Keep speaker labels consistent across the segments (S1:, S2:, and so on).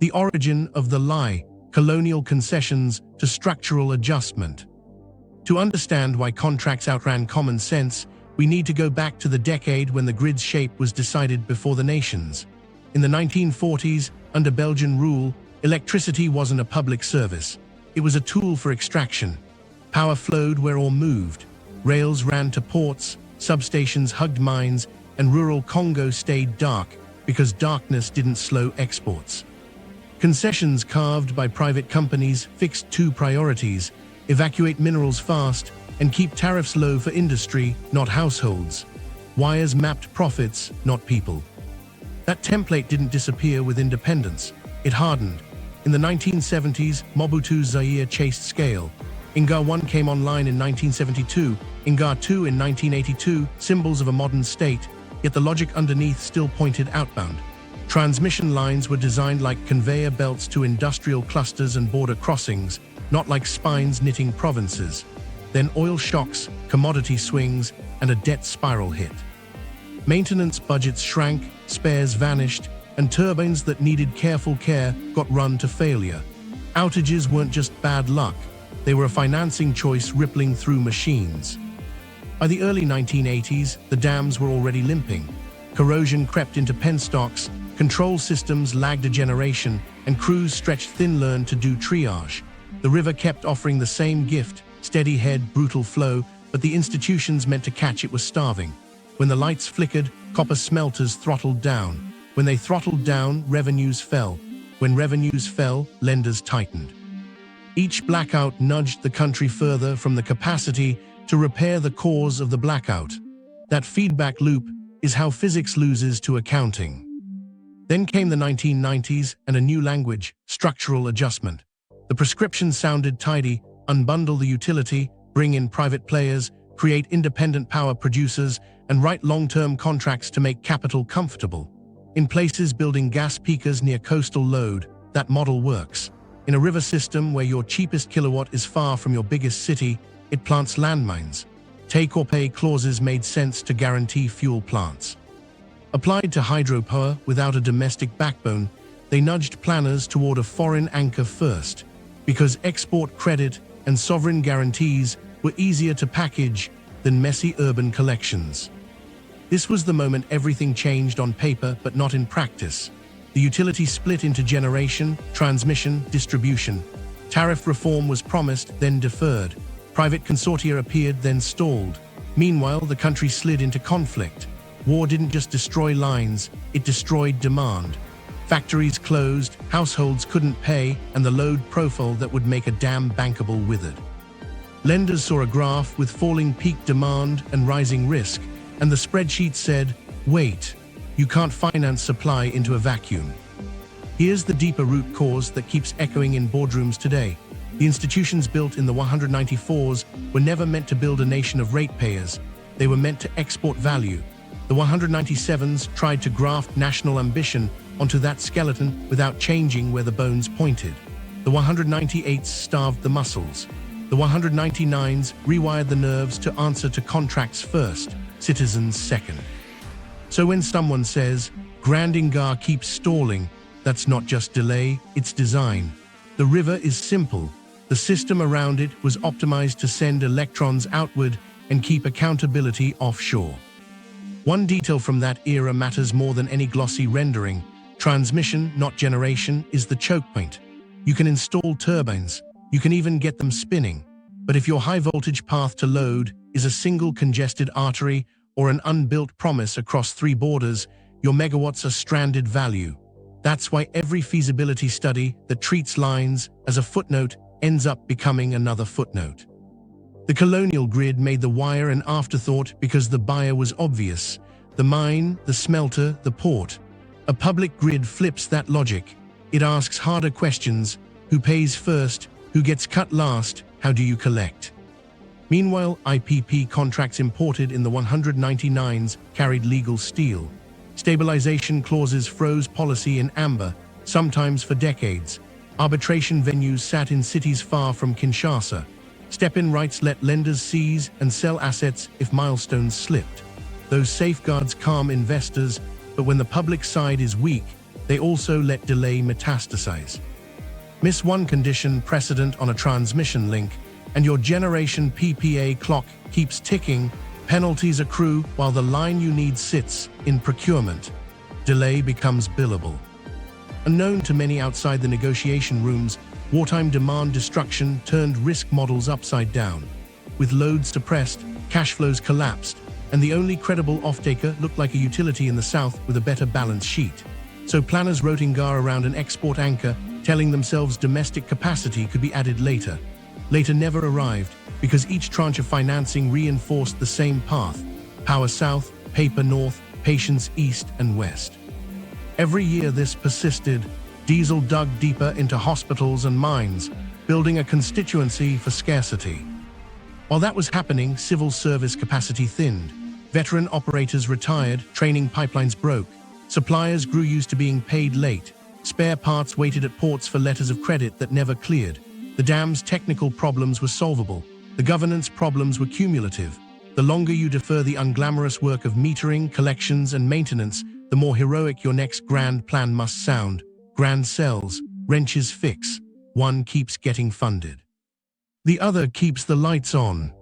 S1: The origin of the lie, colonial concessions to structural adjustment. To understand why contracts outran common sense, we need to go back to the decade when the grid's shape was decided before the nations. In the 1940s, under Belgian rule, electricity wasn't a public service. It was a tool for extraction. Power flowed where ore moved. Rails ran to ports, substations hugged mines, and rural Congo stayed dark because darkness didn't slow exports. Concessions carved by private companies fixed two priorities: evacuate minerals fast and keep tariffs low for industry, not households. Wires mapped profits, not people. That template didn't disappear with independence. It hardened. In the 1970s, Mobutu's Zaire chased scale. Inga 1 came online in 1972, Inga 2 in 1982, symbols of a modern state, yet the logic underneath still pointed outbound. Transmission lines were designed like conveyor belts to industrial clusters and border crossings, not like spines knitting provinces. Then oil shocks, commodity swings, and a debt spiral hit. Maintenance budgets shrank, spares vanished, and turbines that needed careful care got run to failure. Outages weren't just bad luck, they were a financing choice rippling through machines. By the early 1980s, the dams were already limping. Corrosion crept into penstocks, control systems lagged a generation, and crews stretched thin learned to do triage. The river kept offering the same gift: steady head, brutal flow, but the institutions meant to catch it were starving. When the lights flickered, copper smelters throttled down. When they throttled down, revenues fell. When revenues fell, lenders tightened. Each blackout nudged the country further from the capacity to repair the cause of the blackout. That feedback loop is how physics loses to accounting. Then came the 1990s and a new language: structural adjustment. The prescription sounded tidy: unbundle the utility, bring in private players, create independent power producers, and write long-term contracts to make capital comfortable. In places building gas peakers near coastal load, that model works. In a river system where your cheapest kilowatt is far from your biggest city, it plants landmines. Take-or-pay clauses made sense to guarantee fuel plants. Applied to hydropower without a domestic backbone, they nudged planners toward a foreign anchor first, because export credit and sovereign guarantees were easier to package than messy urban collections. This was the moment everything changed on paper but not in practice. The utility split into generation, transmission, distribution. Tariff reform was promised, then deferred. Private consortia appeared, then stalled. Meanwhile, the country slid into conflict. War didn't just destroy lines, it destroyed demand. Factories closed, households couldn't pay, and the load profile that would make a dam bankable withered. Lenders saw a graph with falling peak demand and rising risk, and the spreadsheet said, wait, you can't finance supply into a vacuum. Here's the deeper root cause that keeps echoing in boardrooms today. The institutions built in the 194s were never meant to build a nation of ratepayers. They were meant to export value. The 197s tried to graft national ambition onto that skeleton without changing where the bones pointed. The 198s starved the muscles. The 199s rewired the nerves to answer to contracts first, citizens second. So when someone says, Grand Inga keeps stalling, that's not just delay, it's design. The river is simple. The system around it was optimized to send electrons outward and keep accountability offshore. One detail from that era matters more than any glossy rendering. Transmission, not generation, is the choke point. You can install turbines, you can even get them spinning. But if your high-voltage path to load is a single congested artery or an unbuilt promise across 3 borders, your megawatts are stranded value. That's why every feasibility study that treats lines as a footnote ends up becoming another footnote. The colonial grid made the wire an afterthought because the buyer was obvious: the mine, the smelter, the port. A public grid flips that logic. It asks harder questions: who pays first, who gets cut last, how do you collect? Meanwhile, IPP contracts imported in the 199s carried legal steel. Stabilization clauses froze policy in amber, sometimes for decades. Arbitration venues sat in cities far from Kinshasa. Step-in rights let lenders seize and sell assets if milestones slipped. Those safeguards calm investors, but when the public side is weak, they also let delay metastasize. Miss one condition precedent on a transmission link, and your generation PPA clock keeps ticking. Penalties accrue while the line you need sits in procurement. Delay becomes billable. Unknown to many outside the negotiation rooms, wartime demand destruction turned risk models upside down. With loads suppressed, cash flows collapsed, and the only credible off-taker looked like a utility in the south with a better balance sheet. So planners wrote Inga around an export anchor, telling themselves domestic capacity could be added later. Later never arrived, because each tranche of financing reinforced the same path: power south, paper north, patience east and west. Every year this persisted. Diesel dug deeper into hospitals and mines, building a constituency for scarcity. While that was happening, civil service capacity thinned. Veteran operators retired, training pipelines broke. Suppliers grew used to being paid late. Spare parts waited at ports for letters of credit that never cleared. The dam's technical problems were solvable. The governance problems were cumulative. The longer you defer the unglamorous work of metering, collections, and maintenance, the more heroic your next grand plan must sound. Grand sells, wrenches fix. One keeps getting funded. The other keeps the lights on.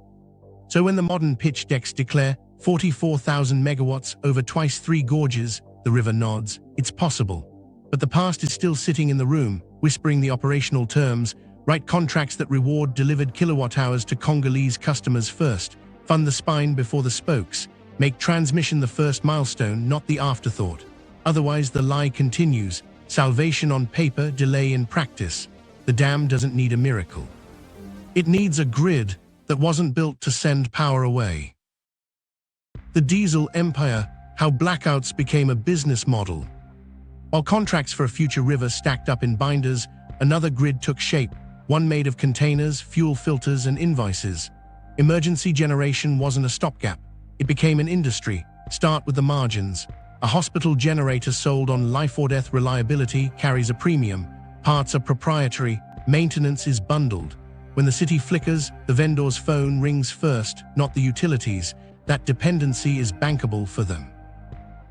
S1: So when the modern pitch decks declare 44,000 megawatts over twice 3 gorges, the river nods. It's possible. But the past is still sitting in the room, whispering the operational terms. Write contracts that reward delivered kilowatt-hours to Congolese customers first. Fund the spine before the spokes. Make transmission the first milestone, not the afterthought. Otherwise the lie continues. Salvation on paper, delay in practice. The dam doesn't need a miracle. It needs a grid that wasn't built to send power away. The diesel empire, how blackouts became a business model. While contracts for a future river stacked up in binders, another grid took shape, one made of containers, fuel filters, and invoices. Emergency generation wasn't a stopgap. It became an industry. Start with the margins. A hospital generator sold on life-or-death reliability carries a premium. Parts are proprietary. Maintenance is bundled. When the city flickers, the vendor's phone rings first, not the utilities. That dependency is bankable for them.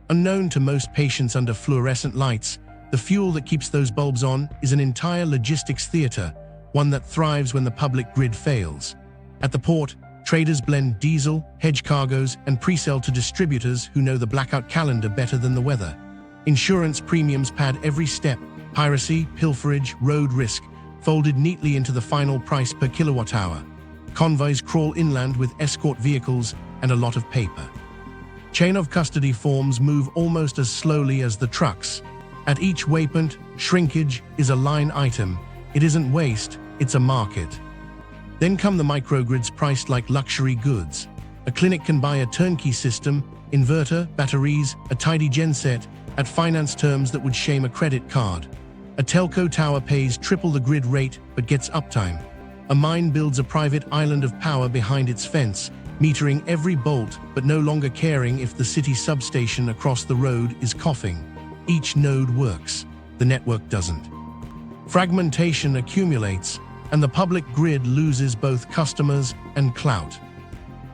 S1: Unknown to most patients under fluorescent lights, the fuel that keeps those bulbs on is an entire logistics theater, one that thrives when the public grid fails. At the port, traders blend diesel, hedge cargoes, and pre-sell to distributors who know the blackout calendar better than the weather. Insurance premiums pad every step. Piracy, pilferage, road risk, folded neatly into the final price per kilowatt-hour. Convoys crawl inland with escort vehicles and a lot of paper. Chain of custody forms move almost as slowly as the trucks. At each waypoint, shrinkage is a line item. It isn't waste, it's a market. Then come the microgrids priced like luxury goods. A clinic can buy a turnkey system, inverter, batteries, a tidy genset, at finance terms that would shame a credit card. A telco tower pays triple the grid rate but gets uptime. A mine builds a private island of power behind its fence, metering every bolt but no longer caring if the city substation across the road is coughing. Each node works, the network doesn't. Fragmentation accumulates, and the public grid loses both customers and clout.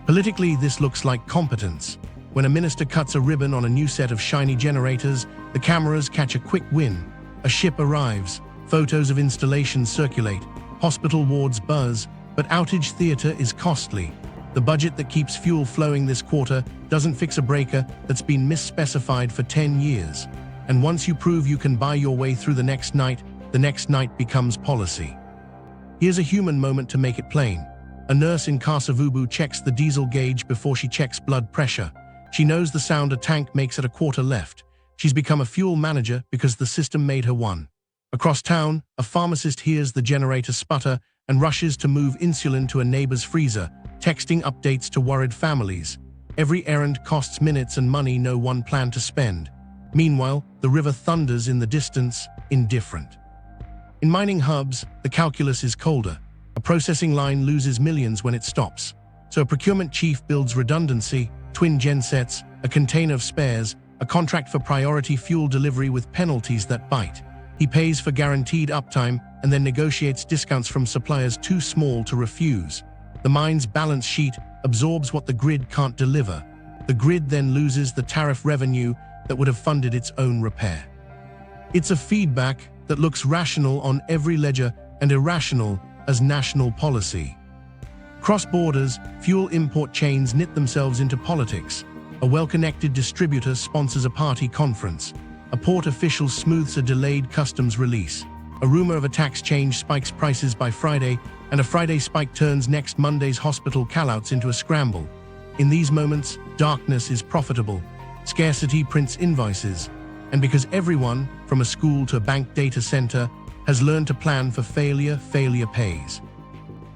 S1: Politically, this looks like competence. When a minister cuts a ribbon on a new set of shiny generators, the cameras catch a quick win. A ship arrives, photos of installations circulate, hospital wards buzz, but outage theater is costly. The budget that keeps fuel flowing this quarter doesn't fix a breaker that's been misspecified for 10 years. And once you prove you can buy your way through the next night becomes policy. Here's a human moment to make it plain. A nurse in Kasavubu checks the diesel gauge before she checks blood pressure. She knows the sound a tank makes at a quarter left. She's become a fuel manager because the system made her one. Across town, a pharmacist hears the generator sputter and rushes to move insulin to a neighbor's freezer, texting updates to worried families. Every errand costs minutes and money no one planned to spend. Meanwhile, the river thunders in the distance, indifferent. In mining hubs, the calculus is colder. A processing line loses millions when it stops. So a procurement chief builds redundancy, twin gensets, a container of spares, a contract for priority fuel delivery with penalties that bite. He pays for guaranteed uptime and then negotiates discounts from suppliers too small to refuse. The mine's balance sheet absorbs what the grid can't deliver. The grid then loses the tariff revenue that would have funded its own repair. It's a feedback that looks rational on every ledger and irrational as national policy. Cross borders, fuel import chains knit themselves into politics. A well-connected distributor sponsors a party conference. A port official smooths a delayed customs release. A rumor of a tax change spikes prices by Friday, and a Friday spike turns next Monday's hospital callouts into a scramble. In these moments, darkness is profitable. Scarcity prints invoices. And because everyone, from a school to a bank data center, has learned to plan for failure, failure pays.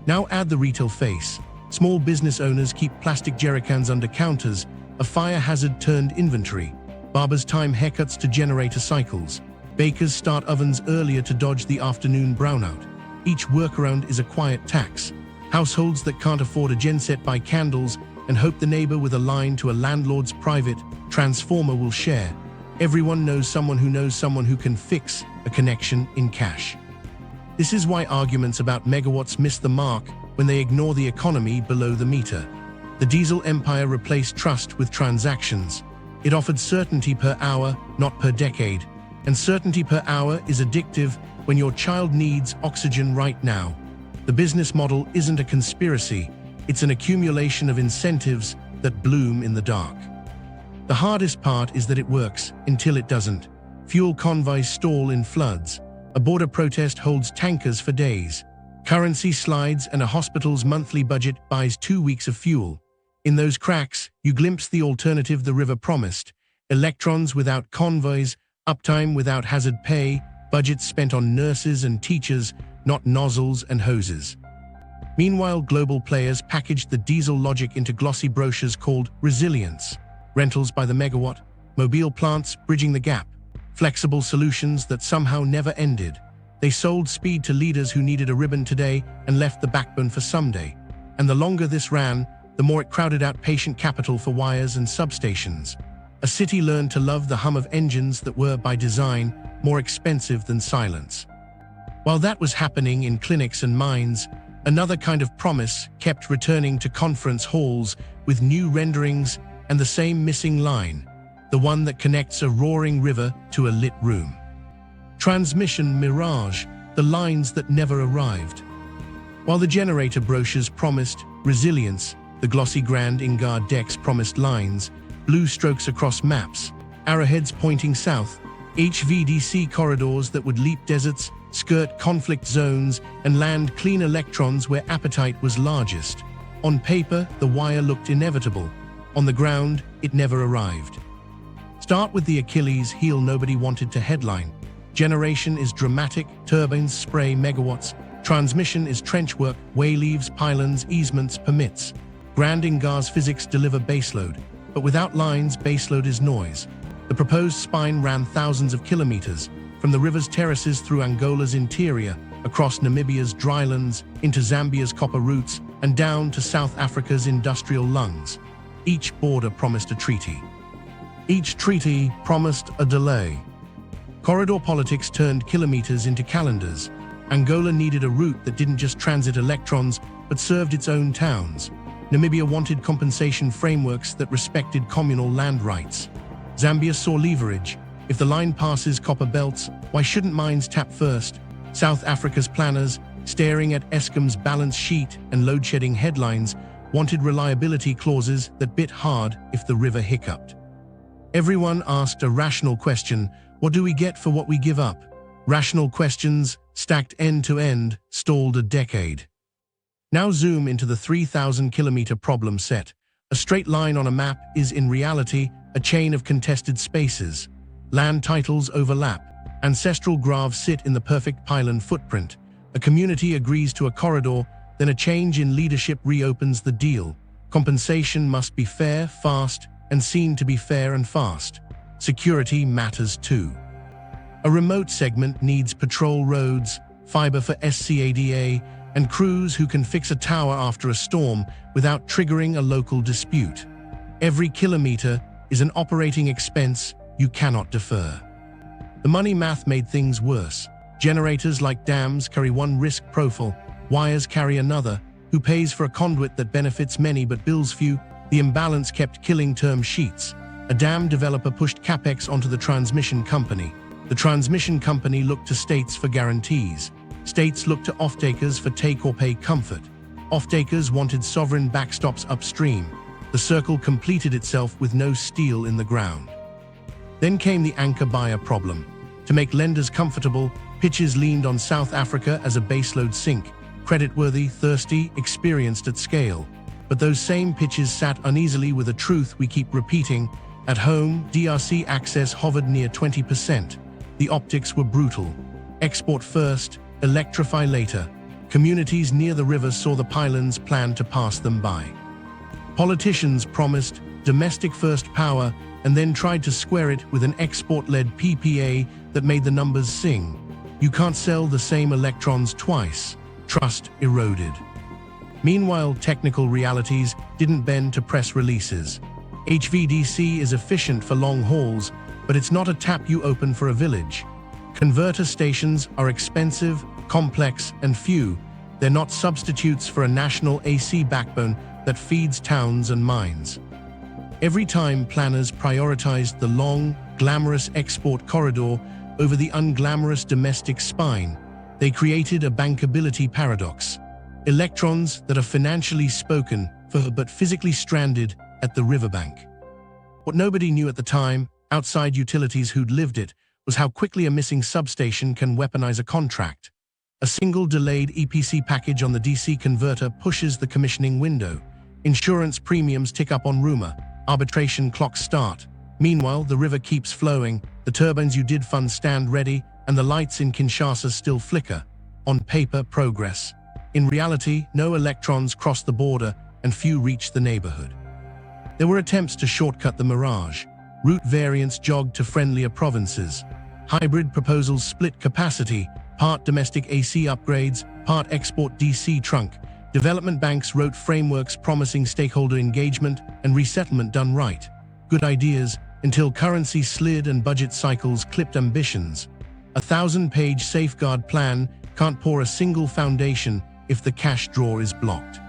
S1: Now add the retail face. Small business owners keep plastic jerrycans under counters, a fire hazard turned inventory. Barbers time haircuts to generator cycles. Bakers start ovens earlier to dodge the afternoon brownout. Each workaround is a quiet tax. Households that can't afford a genset buy candles and hope the neighbor with a line to a landlord's private transformer will share. Everyone knows someone who can fix a connection in cash. This is why arguments about megawatts miss the mark when they ignore the economy below the meter. The diesel empire replaced trust with transactions. It offered certainty per hour, not per decade. And certainty per hour is addictive when your child needs oxygen right now. The business model isn't a conspiracy, it's an accumulation of incentives that bloom in the dark. The hardest part is that it works until it doesn't. Fuel convoys stall in floods. A border protest holds tankers for days. Currency slides and a hospital's monthly budget buys 2 weeks of fuel. In those cracks, you glimpse the alternative the river promised. Electrons without convoys, uptime without hazard pay, budgets spent on nurses and teachers, not nozzles and hoses. Meanwhile, global players packaged the diesel logic into glossy brochures called resilience. Rentals by the megawatt, mobile plants bridging the gap, flexible solutions that somehow never ended. They sold speed to leaders who needed a ribbon today and left the backbone for someday. And the longer this ran, the more it crowded out patient capital for wires and substations. A city learned to love the hum of engines that were, by design, more expensive than silence. While that was happening in clinics and mines, another kind of promise kept returning to conference halls with new renderings and the same missing line, the one that connects a roaring river to a lit room. Transmission mirage, the lines that never arrived. While the generator brochures promised resilience, the glossy Grand Inga decks promised lines, blue strokes across maps, arrowheads pointing south, HVDC corridors that would leap deserts, skirt conflict zones, and land clean electrons where appetite was largest. On paper, the wire looked inevitable. On the ground, it never arrived. Start with the Achilles heel nobody wanted to headline. Generation is dramatic, turbines spray megawatts. Transmission is trenchwork, wayleaves, pylons, easements, permits. Grand Inga's physics deliver baseload, but without lines, baseload is noise. The proposed spine ran thousands of kilometers, from the river's terraces through Angola's interior, across Namibia's drylands, into Zambia's copper roots, and down to South Africa's industrial lungs. Each border promised a treaty. Each treaty promised a delay. Corridor politics turned kilometers into calendars. Angola needed a route that didn't just transit electrons, but served its own towns. Namibia wanted compensation frameworks that respected communal land rights. Zambia saw leverage. If the line passes copper belts, why shouldn't mines tap first? South Africa's planners, staring at Eskom's balance sheet and load-shedding headlines, wanted reliability clauses that bit hard if the river hiccuped. Everyone asked a rational question: what do we get for what we give up? Rational questions, stacked end to end, stalled a decade. Now zoom into the 3,000-kilometer problem set. A straight line on a map is, in reality, a chain of contested spaces. Land titles overlap. Ancestral graves sit in the perfect pylon footprint. A community agrees to a corridor, then a change in leadership reopens the deal. Compensation must be fair, fast, and seen to be fair and fast. Security matters too. A remote segment needs patrol roads, fiber for SCADA, and crews who can fix a tower after a storm without triggering a local dispute. Every kilometer is an operating expense you cannot defer. The money math made things worse. Generators like dams carry one risk profile, wires carry another. Who pays for a conduit that benefits many but bills few? The imbalance kept killing term sheets. A dam developer pushed capex onto the transmission company. The transmission company looked to states for guarantees. States looked to off-takers for take-or-pay comfort. Off-takers wanted sovereign backstops upstream. The circle completed itself with no steel in the ground. Then came the anchor buyer problem. To make lenders comfortable, pitches leaned on South Africa as a baseload sink, creditworthy, thirsty, experienced at scale. But those same pitches sat uneasily with a truth we keep repeating. At home, DRC access hovered near 20%. The optics were brutal. Export first, electrify later. Communities near the river saw the pylons plan to pass them by. Politicians promised domestic first power and then tried to square it with an export-led PPA that made the numbers sing. You can't sell the same electrons twice. Trust eroded. Meanwhile, technical realities didn't bend to press releases. HVDC is efficient for long hauls, but it's not a tap you open for a village. Converter stations are expensive, complex, and few. They're not substitutes for a national AC backbone that feeds towns and mines. Every time planners prioritized the long, glamorous export corridor over the unglamorous domestic spine, they created a bankability paradox. Electrons that are financially spoken for but physically stranded at the riverbank. What nobody knew at the time, outside utilities who'd lived it, was how quickly a missing substation can weaponize a contract. A single delayed EPC package on the DC converter pushes the commissioning window. Insurance premiums tick up on rumor. Arbitration clocks start. Meanwhile, the river keeps flowing, the turbines you did fund stand ready, and the lights in Kinshasa still flicker. On paper, progress. In reality, no electrons cross the border and few reach the neighborhood. There were attempts to shortcut the mirage. Route variants jogged to friendlier provinces. Hybrid proposals split capacity, part domestic AC upgrades, part export DC trunk. Development banks wrote frameworks promising stakeholder engagement and resettlement done right. Good ideas, until currency slid and budget cycles clipped ambitions. A 1,000-page safeguard plan can't pour a single foundation if the cash drawer is blocked.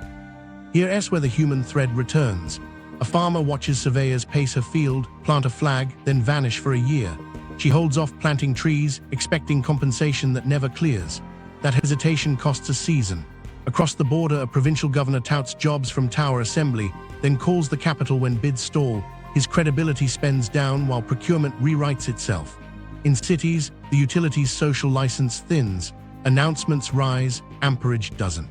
S1: Here's where the human thread returns. A farmer watches surveyors pace her field, plant a flag, then vanish for a year. She holds off planting trees, expecting compensation that never clears. That hesitation costs a season. Across the border, a provincial governor touts jobs from Tower Assembly, then calls the capital when bids stall. His credibility spends down while procurement rewrites itself. In cities, the utilities' social license thins. Announcements rise, amperage doesn't.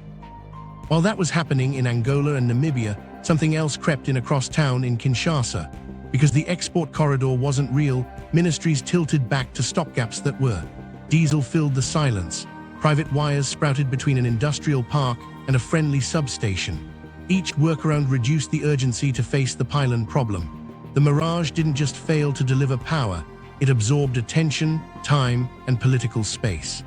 S1: While that was happening in Angola and Namibia, something else crept in across town in Kinshasa. Because the export corridor wasn't real, ministries tilted back to stopgaps that were. Diesel filled the silence. Private wires sprouted between an industrial park and a friendly substation. Each workaround reduced the urgency to face the pylon problem. The mirage didn't just fail to deliver power, it absorbed attention, time, and political space.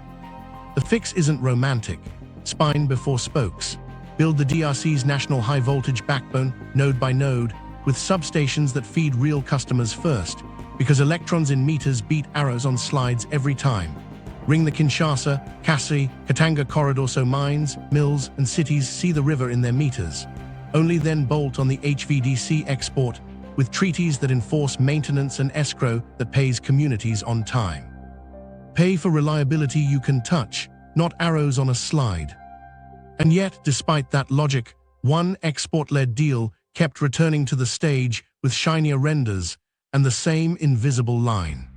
S1: The fix isn't romantic. Spine before spokes. Build the DRC's national high-voltage backbone, node by node, with substations that feed real customers first, because electrons in meters beat arrows on slides every time. Ring the Kinshasa, Kasai, Katanga corridor so mines, mills, and cities see the river in their meters. Only then bolt on the HVDC export, with treaties that enforce maintenance and escrow that pays communities on time. Pay for reliability you can touch, not arrows on a slide. And yet, despite that logic, one export-led deal kept returning to the stage with shinier renders and the same invisible line.